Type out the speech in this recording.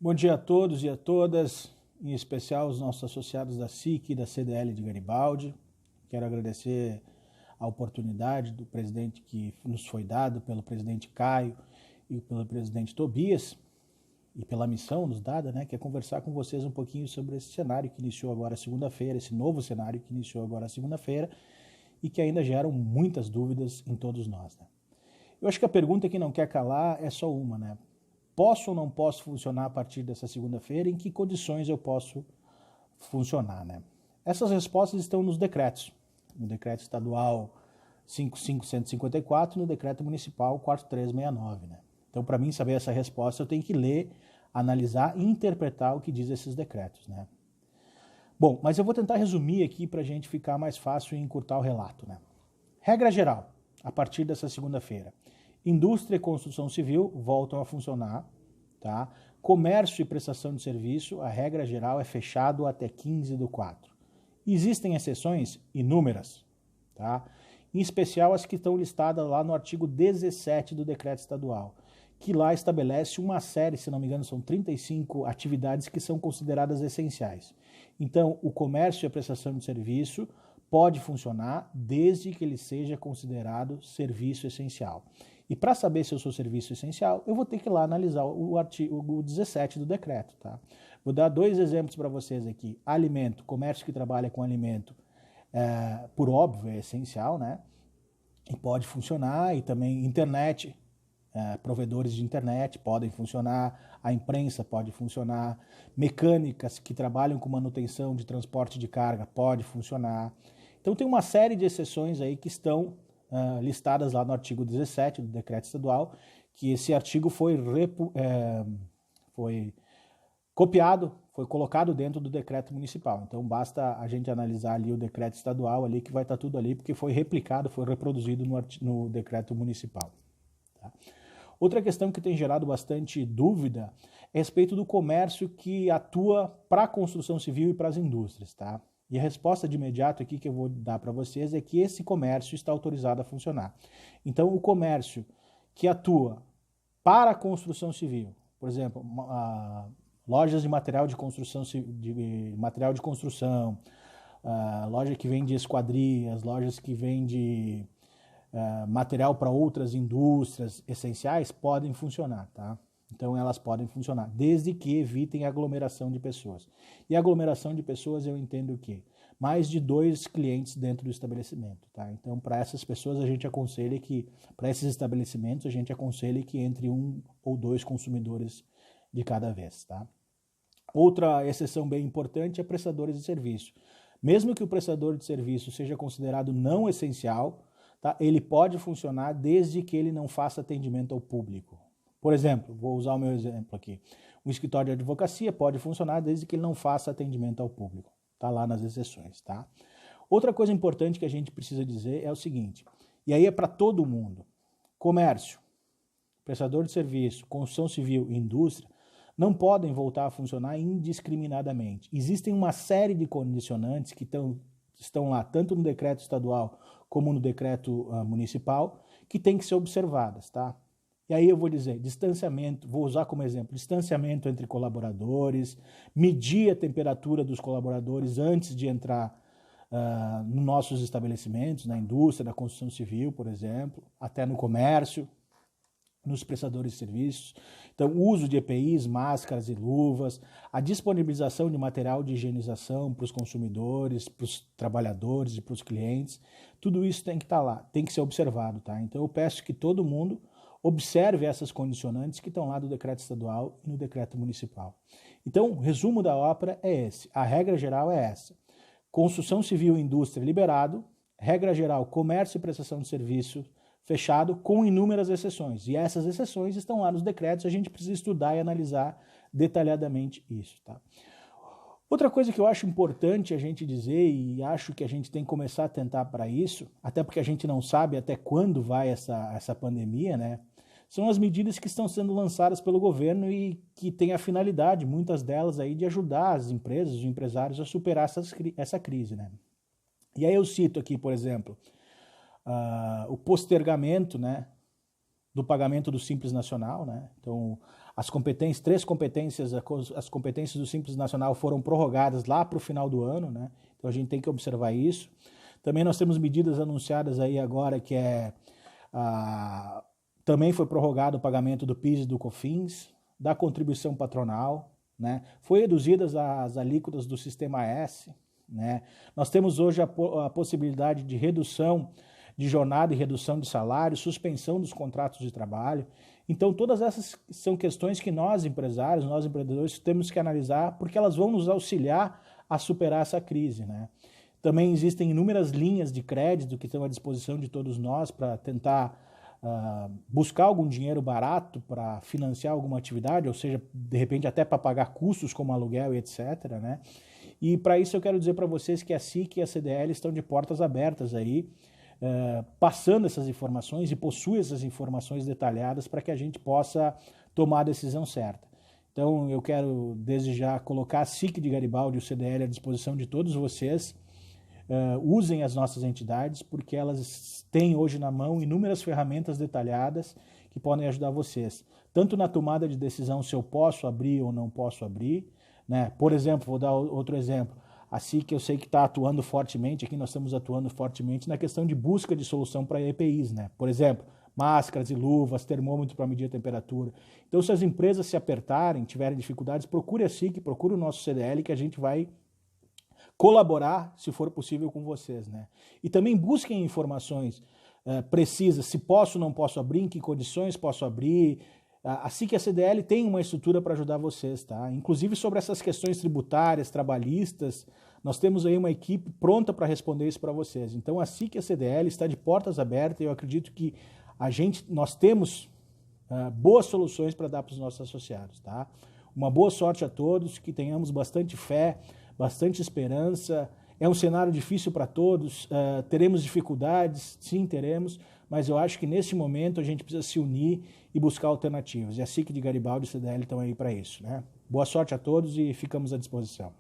Bom dia a todos e a todas, em especial os nossos associados da SIC e da CDL de Garibaldi. Quero agradecer a oportunidade do presidente que nos foi dado pelo presidente Caio e pelo presidente Tobias, e pela missão nos dada, que é conversar com vocês um pouquinho sobre esse cenário que iniciou agora segunda-feira, esse novo cenário que iniciou agora segunda-feira e que ainda geram muitas dúvidas em todos nós. Eu acho que a pergunta que não quer calar é só uma, Posso ou não posso funcionar a partir dessa segunda-feira? Em que condições eu posso funcionar, Essas respostas estão nos decretos. No decreto estadual 5.554 e no decreto municipal 4.369, Então, para mim saber essa resposta, eu tenho que ler, analisar e interpretar o que diz esses decretos, Bom, mas eu vou tentar resumir aqui para a gente ficar mais fácil e encurtar o relato, Regra geral, a partir dessa segunda-feira. Indústria e construção civil voltam a funcionar, tá? Comércio e prestação de serviço, a regra geral é fechado até 15/4. Existem exceções inúmeras, tá? Em especial as que estão listadas lá no artigo 17 do decreto estadual, que lá estabelece uma série, se não me engano, são 35 atividades que são consideradas essenciais. Então, o comércio e a prestação de serviço pode funcionar desde que ele seja considerado serviço essencial. E para saber se eu sou serviço essencial, eu vou ter que ir lá analisar o artigo 17 do decreto, tá? Vou dar dois exemplos para vocês aqui. Alimento, comércio que trabalha com alimento, por óbvio, é essencial, E pode funcionar. E também internet, provedores de internet podem funcionar, a imprensa pode funcionar, mecânicas que trabalham com manutenção de transporte de carga pode funcionar. Então tem uma série de exceções aí que estão listadas lá no artigo 17 do decreto estadual, que esse artigo foi copiado, foi colocado dentro do decreto municipal. Então basta a gente analisar ali o decreto estadual ali, que vai estar tudo ali, porque foi replicado, foi reproduzido no decreto municipal. Tá? Outra questão que tem gerado bastante dúvida é a respeito do comércio que atua para a construção civil e para as indústrias, tá? E a resposta de imediato aqui que eu vou dar para vocês é que esse comércio está autorizado a funcionar. Então, o comércio que atua para a construção civil, por exemplo, lojas de material de construção, loja que vende esquadrias, lojas que vende material para outras indústrias essenciais podem funcionar, tá? Então elas podem funcionar, desde que evitem aglomeração de pessoas. E aglomeração de pessoas eu entendo o quê? Mais de 2 clientes dentro do estabelecimento, tá? Então para essas pessoas a gente aconselha que, para esses estabelecimentos a gente aconselha que entre 1 ou 2 consumidores de cada vez, tá? Outra exceção bem importante é prestadores de serviço. Mesmo que o prestador de serviço seja considerado não essencial, tá? Ele pode funcionar desde que ele não faça atendimento ao público. Por exemplo, vou usar o meu exemplo aqui. Um escritório de advocacia pode funcionar desde que ele não faça atendimento ao público. Está lá nas exceções, tá? Outra coisa importante que a gente precisa dizer é o seguinte, e aí é para todo mundo. Comércio, prestador de serviço, construção civil e indústria não podem voltar a funcionar indiscriminadamente. Existem uma série de condicionantes que estão lá, tanto no decreto estadual como no decreto municipal, que tem que ser observadas, tá? E aí eu vou dizer, distanciamento, vou usar como exemplo, distanciamento entre colaboradores, medir a temperatura dos colaboradores antes de entrar nos nossos estabelecimentos, na indústria, na construção civil, por exemplo, até no comércio, nos prestadores de serviços. Então, o uso de EPIs, máscaras e luvas, a disponibilização de material de higienização para os consumidores, para os trabalhadores e para os clientes, tudo isso tem que estar lá, tem que ser observado, tá? Então, eu peço que todo mundo observe essas condicionantes que estão lá do decreto estadual e no decreto municipal. Então, o resumo da ópera é esse. A regra geral é essa. Construção civil e indústria liberado. Regra geral, comércio e prestação de serviço fechado, com inúmeras exceções. E essas exceções estão lá nos decretos, a gente precisa estudar e analisar detalhadamente isso, tá? Outra coisa que eu acho importante a gente dizer, e acho que a gente tem que começar a tentar para isso, até porque a gente não sabe até quando vai essa pandemia, são as medidas que estão sendo lançadas pelo governo e que têm a finalidade, muitas delas aí, de ajudar as empresas, os empresários a superar essa crise, E aí eu cito aqui, por exemplo, o postergamento, do pagamento do Simples Nacional, Então, As competências, 3 competências, as competências do Simples Nacional foram prorrogadas lá para o final do ano, né? Então a gente tem que observar isso. Também nós temos medidas anunciadas aí agora que também foi prorrogado o pagamento do PIS e do COFINS, da contribuição patronal, né? Foi reduzidas as alíquotas do Sistema S, né? Nós temos hoje a possibilidade de redução de jornada e redução de salário, suspensão dos contratos de trabalho. Então, todas essas são questões que nós, empresários, nós, empreendedores, temos que analisar, porque elas vão nos auxiliar a superar essa crise, né? Também existem inúmeras linhas de crédito que estão à disposição de todos nós para tentar buscar algum dinheiro barato para financiar alguma atividade, ou seja, de repente até para pagar custos como aluguel e etc., né? E para isso eu quero dizer para vocês que a SIC e a CDL estão de portas abertas aí, passando essas informações e possui essas informações detalhadas para que a gente possa tomar a decisão certa. Então eu quero desde já colocar a SIC de Garibaldi e o CDL à disposição de todos vocês. Usem as nossas entidades, porque elas têm hoje na mão inúmeras ferramentas detalhadas que podem ajudar vocês, tanto na tomada de decisão se eu posso abrir ou não posso abrir, né? Por exemplo, vou dar outro exemplo, a SIC eu sei que está atuando fortemente, aqui nós estamos atuando fortemente na questão de busca de solução para EPIs, né? Por exemplo, máscaras e luvas, termômetros para medir a temperatura. Então, se as empresas se apertarem, tiverem dificuldades, procure a SIC, procure o nosso CDL, que a gente vai colaborar, se for possível, com vocês, né? E também busquem informações precisas, se posso ou não posso abrir, em que condições posso abrir. A SIC e a CDL tem uma estrutura para ajudar vocês, tá? Inclusive sobre essas questões tributárias, trabalhistas, nós temos aí uma equipe pronta para responder isso para vocês. Então a SIC e a CDL está de portas abertas e eu acredito que nós temos boas soluções para dar para os nossos associados, tá? Uma boa sorte a todos, que tenhamos bastante fé, bastante esperança. É um cenário difícil para todos, teremos dificuldades, sim, teremos, mas eu acho que nesse momento a gente precisa se unir e buscar alternativas. E a SIC de Garibaldi e o CDL estão aí para isso, né? Boa sorte a todos e ficamos à disposição.